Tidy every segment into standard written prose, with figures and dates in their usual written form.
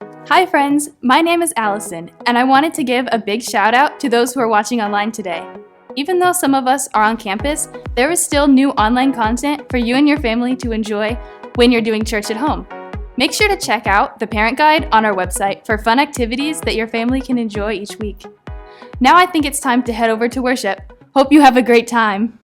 Hi friends, my name is Allison, and I wanted to give a big shout out to those who are watching online today. Even though some of us are on campus, there is still new online content for you and your family to enjoy when you're doing church at home. Make sure to check out the Parent Guide on our website for fun activities that your family can enjoy each week. Now I think it's time to head over to worship. Hope you have a great time.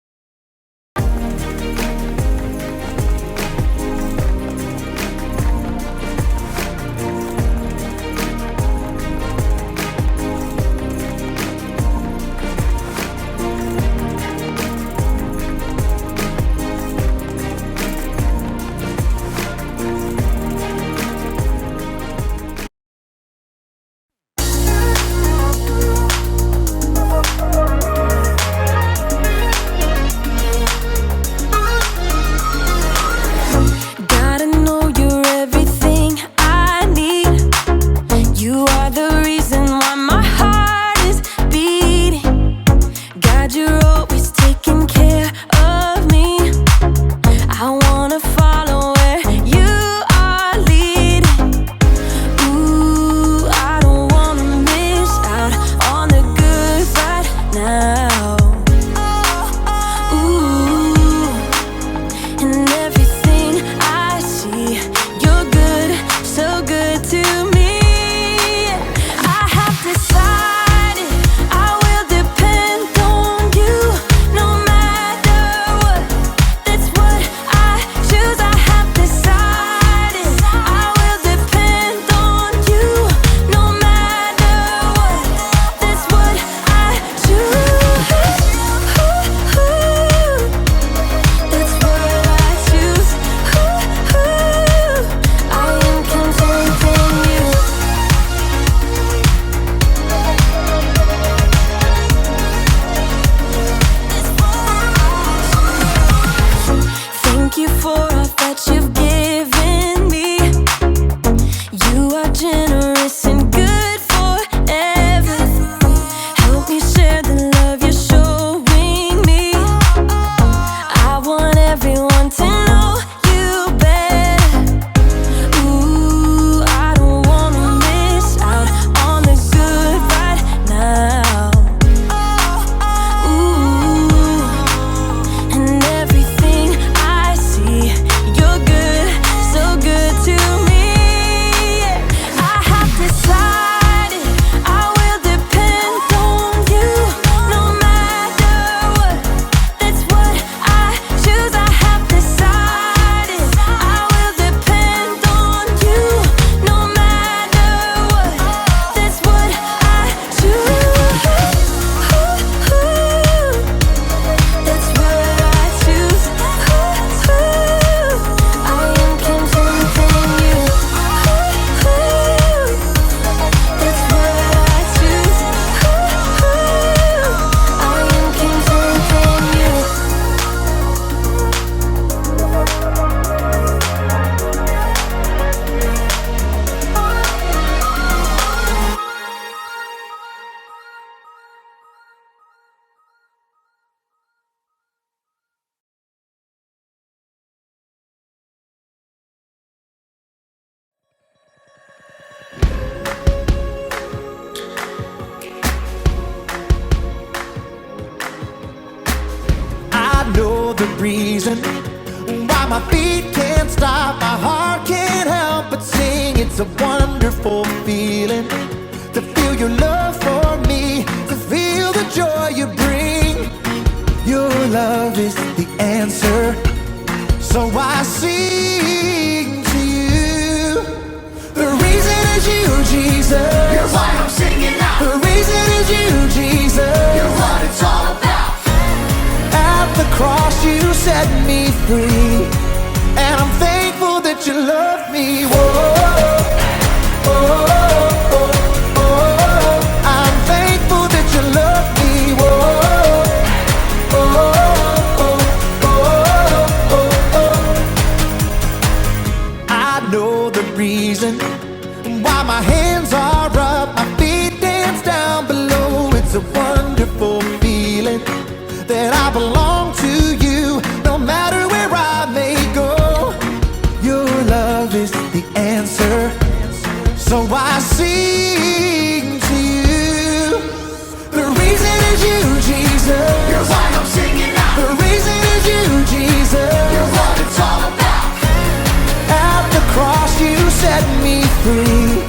The reason why my feet can't stop, my heart can't help but sing. It's a wonderful feeling to feel your love for me, to feel the joy you bring. Your love is the answer, so I sing to you. The reason is you, Jesus. You're why I'm singing now. The reason is you, Jesus. You're what it's all about. At the cross you set me free, and I'm thankful that you love me. Whoa, oh, oh, oh, I'm thankful that you love me. Whoa, oh, oh, oh, oh, oh. I know the reason why my hands are up, my feet dance down below. It's a wonderful feeling that I belong to you, no matter where I may go. Your love is the answer, so I sing to you. The reason is you, Jesus. You're why I'm singing out. The reason is you, Jesus. You're what it's all about. At the cross you set me free,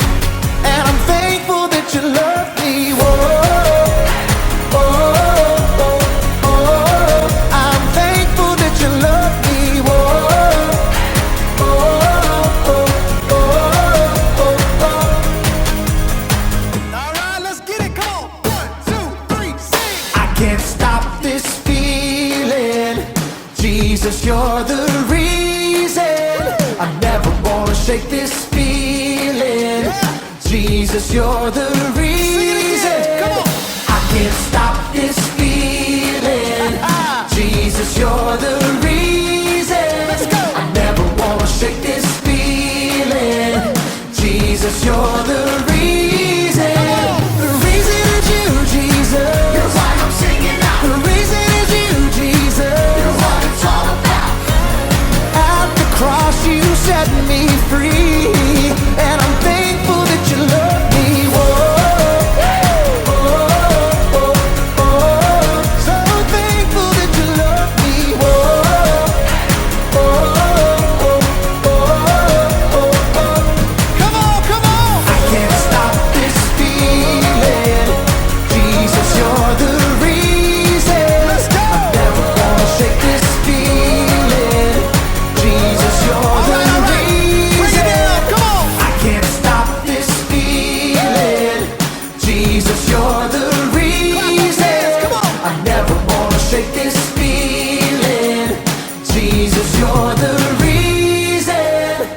and I'm thankful that you love me. Whoa, oh, oh, oh. I'm thankful that you love me. Whoa, oh, oh, oh, oh, oh. All right, let's get it. Come on. 1, 2, 3, sing. I can't stop this feeling. Jesus, you're the reason. I never wanna shake this feeling. Jesus, you're the reason. Come on. I can't stop this feeling. Jesus, you're the reason. Let's go. I never wanna shake this feeling. Jesus, you're the reason. The reason is you, Jesus. You're why I'm singing out. The reason is you, Jesus. You're what it's all about. At the cross you set me free, and I'm thankful that you love me. Whoa, oh, oh, oh. So thankful that you love me. Whoa, oh, oh, oh, oh. Come on, come on. I can't stop this feeling. Jesus, you're the reason. Let's go. I never wanna shake this feeling. Jesus, you're the reason. Come on. I can't stop this feeling. Jesus, you're the reason. Come on. I never wanna shake this feeling. Jesus, you're the reason.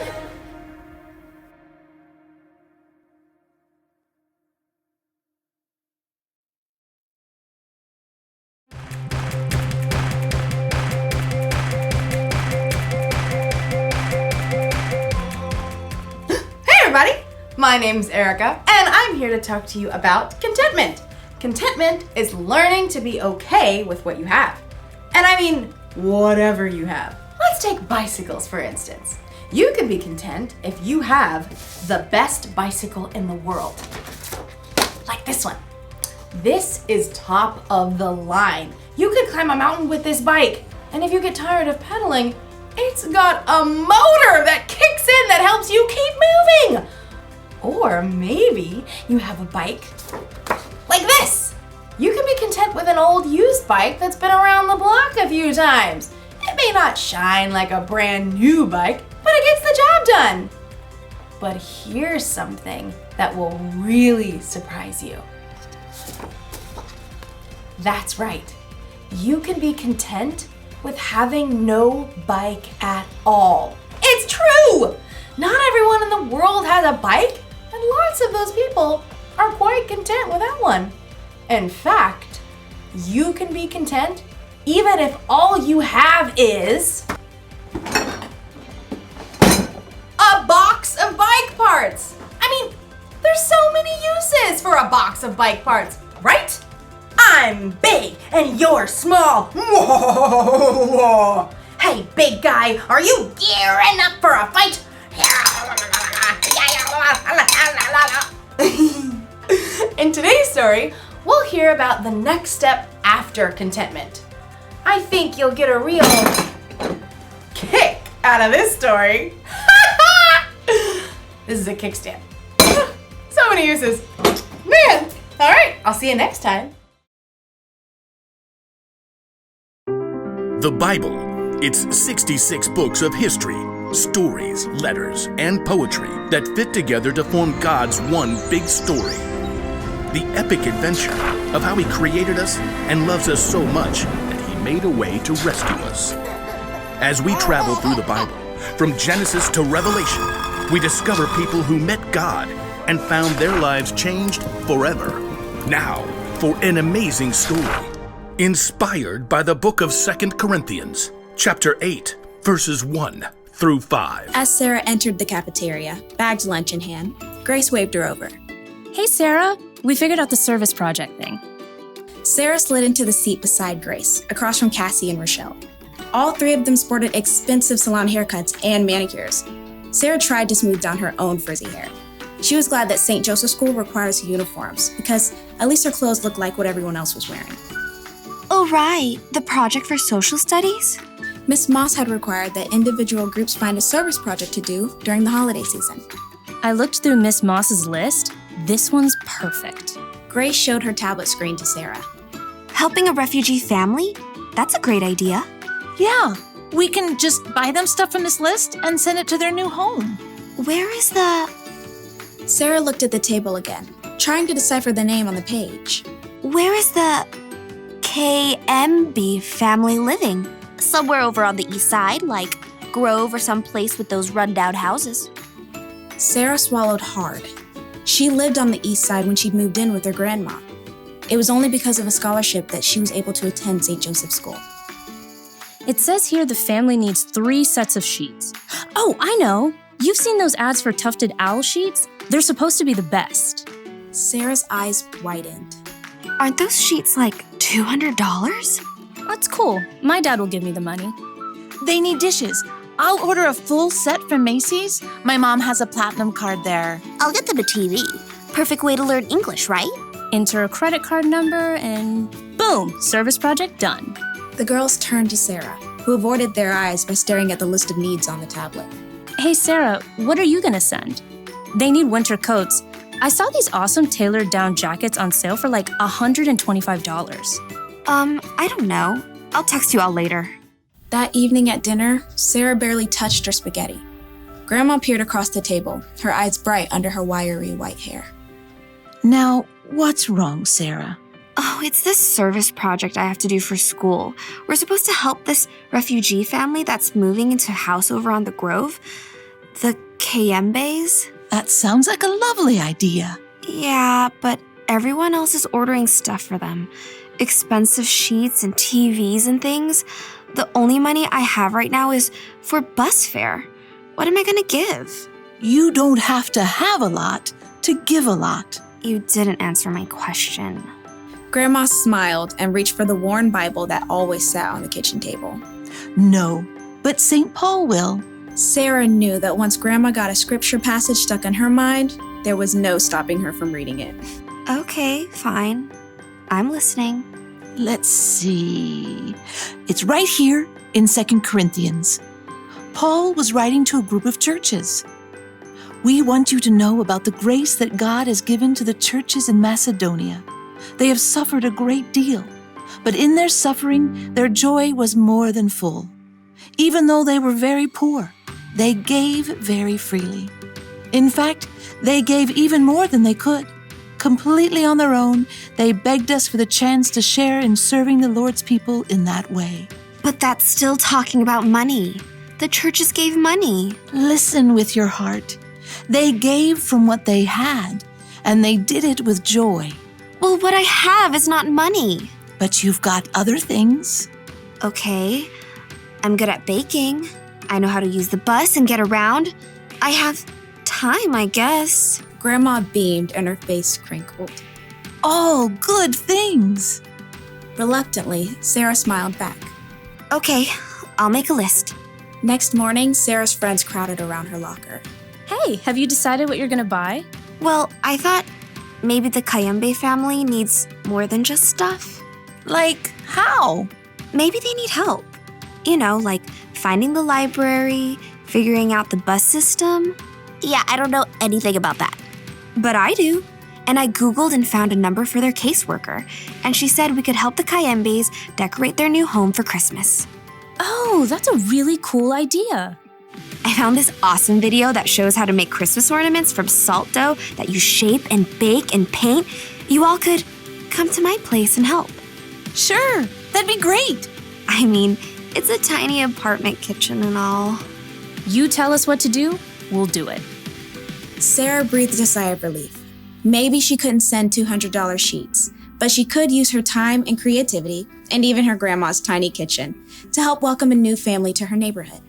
Hey everybody! My name's Erica, and I'm here to talk to you about contentment. Contentment is learning to be okay with what you have. And I mean, whatever you have. Let's take bicycles, for instance. You can be content if you have the best bicycle in the world. Like this one. This is top of the line. You could climb a mountain with this bike, and if you get tired of pedaling, it's got a motor that kicks in that helps you keep moving. Or maybe you have a bike like this. You can be content with an old used bike that's been around the block a few times. It may not shine like a brand new bike, but it gets the job done. But here's something that will really surprise you. That's right. You can be content with having no bike at all. It's true! Not everyone in the world has a bike, and lots of those people are quite content without one. In fact, you can be content even if all you have is a box of bike parts. I mean, there's so many uses for a box of bike parts, right? I'm big and you're small. Hey, big guy, are you gearing up for a fight? In today's story, we'll hear about the next step after contentment. I think you'll get a real kick out of this story. This is a kickstand. So many uses. Man, all right, I'll see you next time. The Bible. It's 66 books of history, stories, letters, and poetry that fit together to form God's one big story. The epic adventure of how He created us and loves us so much that He made a way to rescue us. As we travel through the Bible, from Genesis to Revelation, we discover people who met God and found their lives changed forever. Now, for an amazing story, inspired by the book of 2 Corinthians, chapter 8, verses 1 through 5. As Sarah entered the cafeteria, bagged lunch in hand, Grace waved her over. Hey, Sarah, we figured out the service project thing. Sarah slid into the seat beside Grace, across from Cassie and Rochelle. All three of them sported expensive salon haircuts and manicures. Sarah tried to smooth down her own frizzy hair. She was glad that St. Joseph's School requires uniforms because at least her clothes looked like what everyone else was wearing. Oh, right. The project for social studies? Miss Moss had required that individual groups find a service project to do during the holiday season. I looked through Miss Moss's list. This one's perfect. Grace showed her tablet screen to Sarah. Helping a refugee family? That's a great idea. Yeah, we can just buy them stuff from this list and send it to their new home. Where is the... Sarah looked at the table again, trying to decipher the name on the page. Where is the KMB family living? Somewhere over on the east side, like Grove or some place with those rundown houses. Sarah swallowed hard. She lived on the east side when she moved in with her grandma. It was only because of a scholarship that she was able to attend St. Joseph's School. It says here the family needs 3 sets of sheets. Oh, I know! You've seen those ads for tufted owl sheets? They're supposed to be the best. Sarah's eyes widened. Aren't those sheets like $200? That's cool. My dad will give me the money. They need dishes. I'll order a full set from Macy's. My mom has a platinum card there. I'll get them a TV. Perfect way to learn English, right? Enter a credit card number and boom, service project done. The girls turned to Sarah, who avoided their eyes by staring at the list of needs on the tablet. Hey Sarah, what are you gonna send? They need winter coats. I saw these awesome tailored down jackets on sale for like $125. I don't know. I'll text you all later. That evening at dinner, Sarah barely touched her spaghetti. Grandma peered across the table, her eyes bright under her wiry white hair. Now, what's wrong, Sarah? Oh, it's this service project I have to do for school. We're supposed to help this refugee family that's moving into a house over on the Grove. The Kayembes. That sounds like a lovely idea. Yeah, but everyone else is ordering stuff for them. Expensive sheets and TVs and things. The only money I have right now is for bus fare. What am I gonna give? You don't have to have a lot to give a lot. You didn't answer my question. Grandma smiled and reached for the worn Bible that always sat on the kitchen table. No, but St. Paul will. Sarah knew that once Grandma got a scripture passage stuck in her mind, there was no stopping her from reading it. Okay, fine. I'm listening. Let's see. It's right here in 2 Corinthians. Paul was writing to a group of churches. We want you to know about the grace that God has given to the churches in Macedonia. They have suffered a great deal, but in their suffering, their joy was more than full. Even though they were very poor, they gave very freely. In fact, they gave even more than they could. Completely on their own, they begged us for the chance to share in serving the Lord's people in that way. But that's still talking about money. The churches gave money. Listen with your heart. They gave from what they had, and they did it with joy. Well, what I have is not money. But you've got other things. Okay, I'm good at baking. I know how to use the bus and get around. I have time, I guess. Grandma beamed and her face crinkled. All good things. Reluctantly, Sarah smiled back. Okay, I'll make a list. Next morning, Sarah's friends crowded around her locker. Hey, have you decided what you're gonna buy? Well, I thought maybe the Kayembe family needs more than just stuff. Like how? Maybe they need help. You know, like finding the library, figuring out the bus system. Yeah, I don't know anything about that. But I do. And I Googled and found a number for their caseworker. And she said we could help the Kayembes decorate their new home for Christmas. Oh, that's a really cool idea. I found this awesome video that shows how to make Christmas ornaments from salt dough that you shape and bake and paint. You all could come to my place and help. Sure, that'd be great. I mean, it's a tiny apartment kitchen and all. You tell us what to do, we'll do it. Sarah breathed a sigh of relief. Maybe she couldn't send $200 sheets, but she could use her time and creativity, and even her grandma's tiny kitchen, to help welcome a new family to her neighborhood.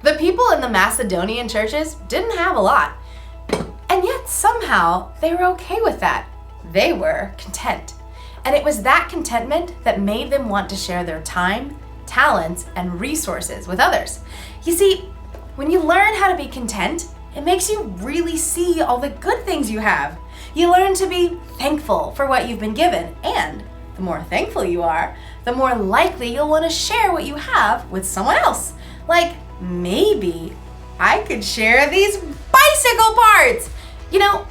The people in the Macedonian churches didn't have a lot, and yet yet somehow they were okay with that. They were content. And it was that contentment that made them want to share their time, talents, and resources with others. You see, when you learn how to be content, it makes you really see all the good things you have. You learn to be thankful for what you've been given, and the more thankful you are, the more likely you'll want to share what you have with someone else. Like, maybe I could share these bicycle parts. You know,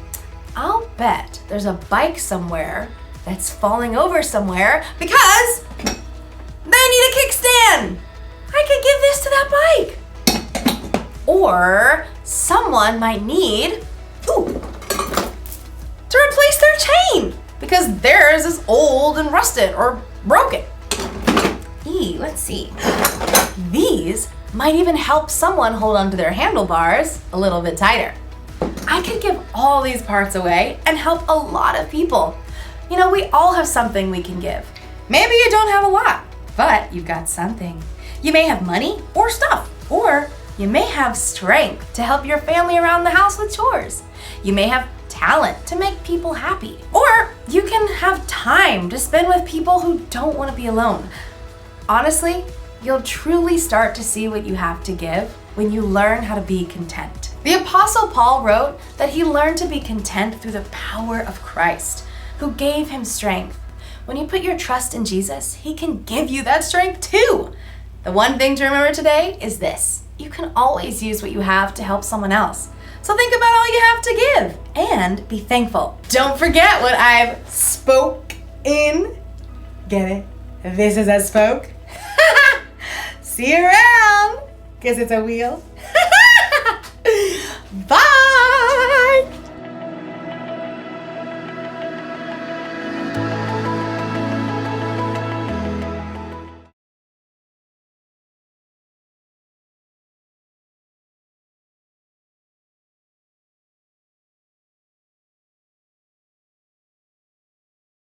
I'll bet there's a bike somewhere that's falling over somewhere because they need a kickstand. I could give this to that bike. Or someone might need, to replace their chain because theirs is old and rusted or broken. Let's see. These might even help someone hold onto their handlebars a little bit tighter. I could give all these parts away and help a lot of people. You know, we all have something we can give. Maybe you don't have a lot, but you've got something. You may have money or stuff, or you may have strength to help your family around the house with chores. You may have talent to make people happy, or you can have time to spend with people who don't want to be alone. Honestly, you'll truly start to see what you have to give when you learn how to be content. The Apostle Paul wrote that he learned to be content through the power of Christ, who gave him strength. When you put your trust in Jesus, he can give you that strength too. The one thing to remember today is this: you can always use what you have to help someone else. So think about all you have to give and be thankful. Don't forget what I've spoke in. Get it? This is a spoke. See you around, because it's a wheel. Bye!